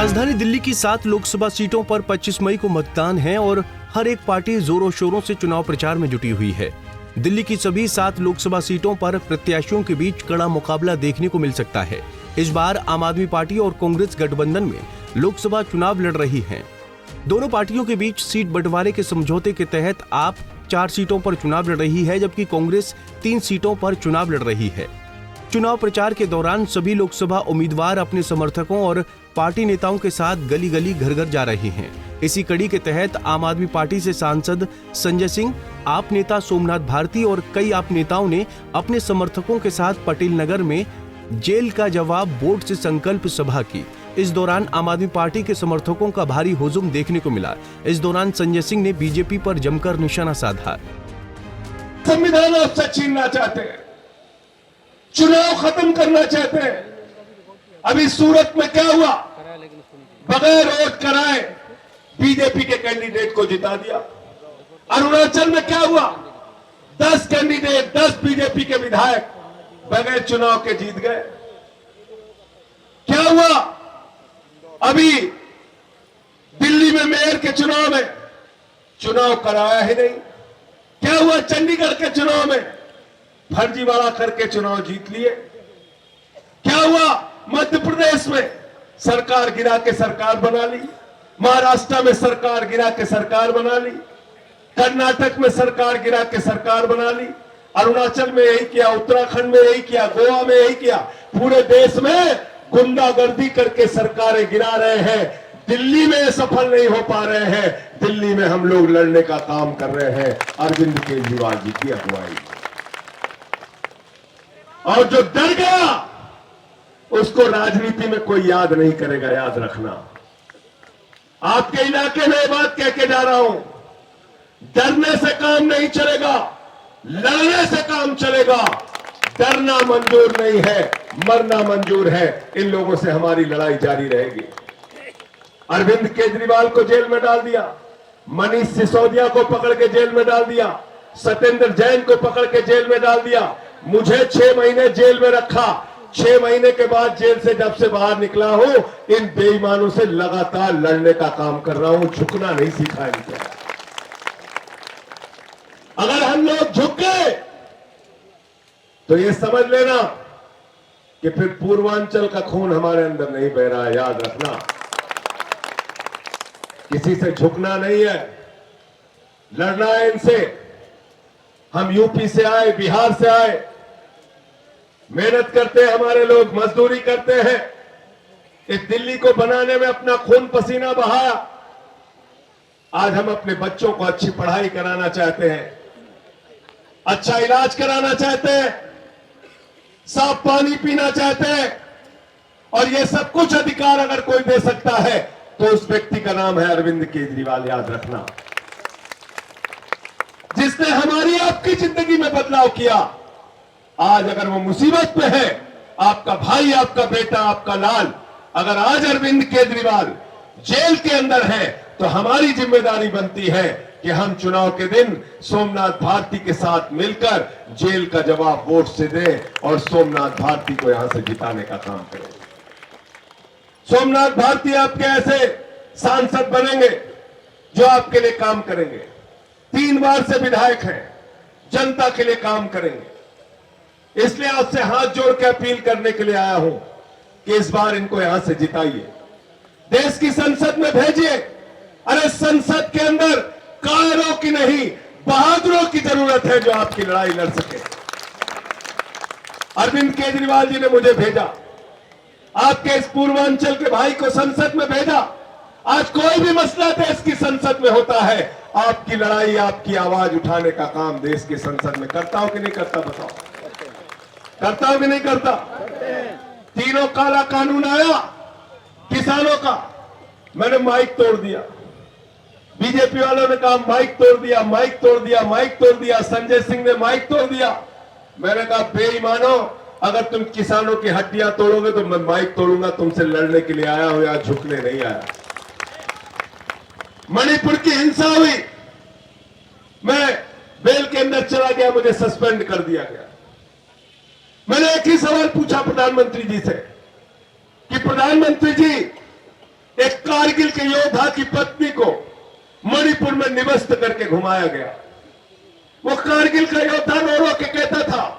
राजधानी दिल्ली की 7 लोकसभा सीटों पर 25 मई को मतदान है और हर एक पार्टी जोरों शोरों से चुनाव प्रचार में जुटी हुई है। दिल्ली की सभी 7 लोकसभा सीटों पर प्रत्याशियों के बीच कड़ा मुकाबला देखने को मिल सकता है। इस बार आम आदमी पार्टी और कांग्रेस गठबंधन में लोकसभा चुनाव लड़ रही हैं। दोनों पार्टियों के बीच सीट बंटवारे के समझौते के तहत आप 4 सीटों पर चुनाव लड़ रही है, जबकि कांग्रेस 3 सीटों पर चुनाव लड़ रही है। चुनाव प्रचार के दौरान सभी लोकसभा उम्मीदवार अपने समर्थकों और पार्टी नेताओं के साथ गली गली घर घर जा रहे हैं। इसी कड़ी के तहत आम आदमी पार्टी से सांसद संजय सिंह, आप नेता सोमनाथ भारती और कई आप नेताओं ने अपने समर्थकों के साथ पटेल नगर में जेल का जवाब वोट से संकल्प सभा की। इस दौरान आम आदमी पार्टी के समर्थकों का भारी हुजूम देखने को मिला। इस दौरान संजय सिंह ने बीजेपी पर जमकर निशाना साधा। संविधान आपसे छीनना चाहते हैं, चुनाव खत्म करना चाहते हैं। अभी सूरत में क्या हुआ? बगैर वोट कराए बीजेपी के कैंडिडेट को जिता दिया। अरुणाचल में क्या हुआ? 10 कैंडिडेट, 10 बीजेपी के विधायक बगैर चुनाव के जीत गए। क्या हुआ? अभी दिल्ली में मेयर के चुनाव में चुनाव कराया ही नहीं। क्या हुआ? चंडीगढ़ के चुनाव में फर्जीवाड़ा करके चुनाव जीत लिए। क्या हुआ? मध्य प्रदेश में सरकार गिरा के सरकार बना ली, महाराष्ट्र में सरकार गिरा के सरकार बना ली, कर्नाटक में सरकार गिरा के सरकार बना ली, अरुणाचल में यही किया, उत्तराखंड में यही किया, गोवा में यही किया। पूरे देश में गुंडागर्दी करके सरकारें गिरा रहे हैं। दिल्ली में सफल नहीं हो पा रहे हैं। दिल्ली में हम लोग लड़ने का काम कर रहे हैं अरविंद केजरीवाल जी की अगुवाई। और जो डर गया उसको राजनीति में कोई याद नहीं करेगा, याद रखना। आपके इलाके में बात कह के जा रहा हूं, डरने से काम नहीं चलेगा, लड़ने से काम चलेगा। डरना मंजूर नहीं है, मरना मंजूर है। इन लोगों से हमारी लड़ाई जारी रहेगी। अरविंद केजरीवाल को जेल में डाल दिया, मनीष सिसोदिया को पकड़ के जेल में डाल दिया, सत्येंद्र जैन को पकड़ के जेल में डाल दिया। मुझे 6 महीने जेल में रखा। 6 महीने के बाद जेल से जब से बाहर निकला हूं, इन बेईमानों से लगातार लड़ने का काम कर रहा हूं। झुकना नहीं सीखा इनको। अगर हम लोग झुक गए तो ये समझ लेना कि फिर पूर्वांचल का खून हमारे अंदर नहीं बह रहा है, याद रखना। किसी से झुकना नहीं है, लड़ना है इनसे। हम यूपी से आए, बिहार से आए, मेहनत करते हैं, हमारे लोग मजदूरी करते हैं। इस दिल्ली को बनाने में अपना खून पसीना बहाया। आज हम अपने बच्चों को अच्छी पढ़ाई कराना चाहते हैं, अच्छा इलाज कराना चाहते हैं, साफ पानी पीना चाहते हैं। और ये सब कुछ अधिकार अगर कोई दे सकता है तो उस व्यक्ति का नाम है अरविंद केजरीवाल, याद रखना। जिसने हमारी आपकी जिंदगी में बदलाव किया। आज अगर वो मुसीबत में है, आपका भाई, आपका बेटा, आपका लाल, अगर आज अरविंद केजरीवाल जेल के अंदर है तो हमारी जिम्मेदारी बनती है कि हम चुनाव के दिन सोमनाथ भारती के साथ मिलकर जेल का जवाब वोट से दें और सोमनाथ भारती को यहां से जिताने का काम करें। सोमनाथ भारती आपके ऐसे सांसद बनेंगे जो आपके लिए काम करेंगे। 3 बार से विधायक हैं, जनता के लिए काम करेंगे। इसलिए आपसे हाथ जोड़ के अपील करने के लिए आया हूं कि इस बार इनको यहां से जिताइए, देश की संसद में भेजिए। अरे संसद के अंदर कायरों की नहीं, बहादुरों की जरूरत है जो आपकी लड़ाई लड़ सके। अरविंद केजरीवाल जी ने मुझे भेजा, आपके इस पूर्वांचल के भाई को संसद में भेजा। आज कोई भी मसला देश की संसद में होता है, आपकी लड़ाई, आपकी आवाज उठाने का काम देश की संसद में करता हूं कि नहीं करता? बताओ, करता हूं कि नहीं करता? तीनों काला कानून आया किसानों का, मैंने माइक तोड़ दिया। बीजेपी वालों ने कहा माइक तोड़ दिया, माइक तोड़ दिया, माइक तोड़ दिया। संजय सिंह ने माइक तोड़ दिया। मैंने कहा बेईमानो, अगर तुम किसानों की हड्डियां तोड़ोगे तो मैं माइक तोड़ूंगा। तुमसे लड़ने के लिए आया हो या झुकने नहीं आया। मणिपुर की हिंसा हुई, मैं बेल के अंदर चला गया, मुझे सस्पेंड कर दिया गया। मैंने एक ही सवाल पूछा प्रधानमंत्री जी से कि प्रधानमंत्री जी, एक कारगिल के योद्धा की पत्नी को मणिपुर में निवस्त करके घुमाया गया। वो कारगिल का योद्धा रो रो के कहता था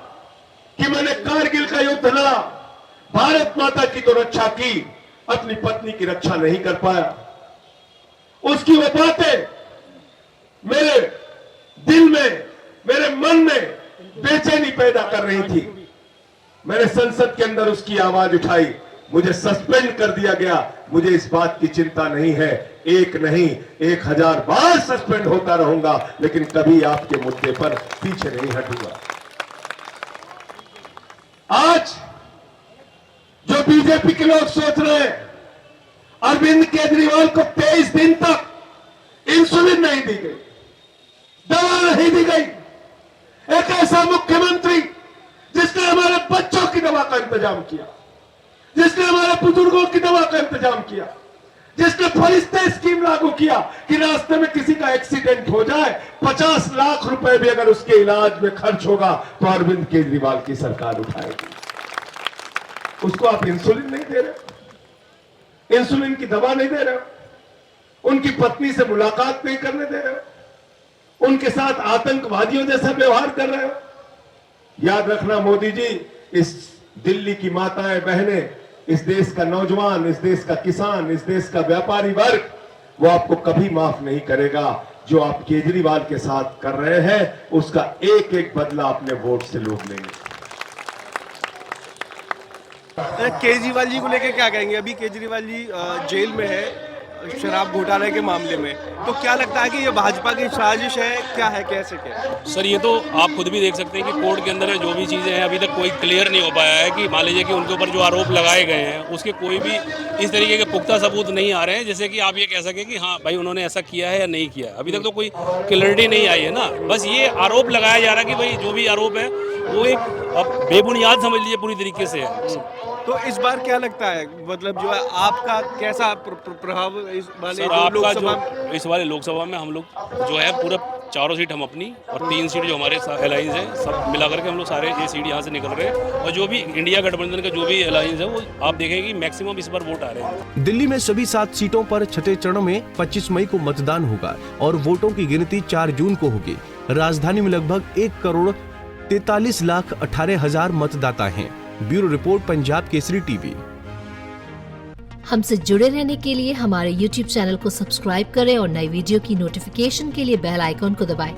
कि मैंने कारगिल का युद्ध लड़ा, भारत माता की तो रक्षा की, अपनी पत्नी की रक्षा नहीं कर पाया। उसकी वो बातें मेरे दिल में, मेरे मन में बेचैनी पैदा कर रही थी। मैंने संसद के अंदर उसकी आवाज उठाई, मुझे सस्पेंड कर दिया गया। मुझे इस बात की चिंता नहीं है, एक नहीं 1000 बार सस्पेंड होता रहूंगा, लेकिन कभी आपके मुद्दे पर पीछे नहीं हटूंगा। आज जो बीजेपी के लोग सोच रहे हैं अरविंद केजरीवाल को 23 दिन तक इंसुलिन नहीं दी गई, दवा नहीं दी गई, एक ऐसा मुख्यमंत्री जिसने हमारे बच्चों की दवा का इंतजाम किया, जिसने हमारे बुजुर्गों की दवा का इंतजाम किया, जिसने फरिश्ते स्कीम लागू किया कि रास्ते में किसी का एक्सीडेंट हो जाए 50 लाख रुपए भी अगर उसके इलाज में खर्च होगा तो अरविंद केजरीवाल की सरकार उठाएगी। उसको आप इंसुलिन नहीं दे रहे, इंसुलिन की दवा नहीं दे रहे, उनकी पत्नी से मुलाकात नहीं करने दे रहे, उनके साथ आतंकवादियों जैसा व्यवहार कर रहे हो। याद रखना मोदी जी, इस दिल्ली की माताएं बहनें, इस देश का नौजवान, इस देश का किसान, इस देश का व्यापारी वर्ग, वो आपको कभी माफ नहीं करेगा। जो आप केजरीवाल के साथ कर रहे हैं उसका एक एक बदला अपने वोट से लोग लेंगे। केजरीवाल जी को लेकर क्या कहेंगे? अभी केजरीवाल जी जेल में है शराब घोटाले के मामले में, तो क्या लगता है कि ये भाजपा की साजिश है, क्या है, कैसे क्या? सर ये तो आप खुद भी देख सकते हैं कि कोर्ट के अंदर जो भी चीज़ें हैं अभी तक कोई क्लियर नहीं हो पाया है कि मान लीजिए कि उनके ऊपर जो आरोप लगाए गए हैं उसके कोई भी इस तरीके के पुख्ता सबूत नहीं आ रहे हैं जैसे कि आप ये कह सकें कि हाँ भाई उन्होंने ऐसा किया है या नहीं किया। अभी तक तो कोई क्लियरिटी नहीं आई है ना, बस ये आरोप लगाया जा रहा है कि भाई जो भी आरोप है वो एक बेबुनियाद समझ लीजिए पूरी तरीके से है। तो इस बार क्या लगता है, मतलब जो है आपका कैसा प्रभाव इस वाले इस वाले लोकसभा में हम लोग जो है पूरा 4 सीट हम अपनी और 3 सीट जो हमारे अलायंस हैं सब मिला करके हम लोग सारे ये सीट यहाँ से निकल रहे हैं, और जो भी इंडिया गठबंधन का जो भी अलायंस है वो आप देखेंगे कि मैक्सिमम इस बार वोट आ रहे हैं। दिल्ली में सभी 7 सीटों पर छठे चरण में 25 मई को मतदान होगा और वोटों की गिनती 4 जून को होगी। राजधानी में लगभग 1,43,18,000 मतदाता हैं। Bureau report, Punjab Kesari TV. हमसे जुड़े रहने के लिए हमारे YouTube चैनल को सब्सक्राइब करें और नई वीडियो की नोटिफिकेशन के लिए बेल आइकॉन को दबाएं।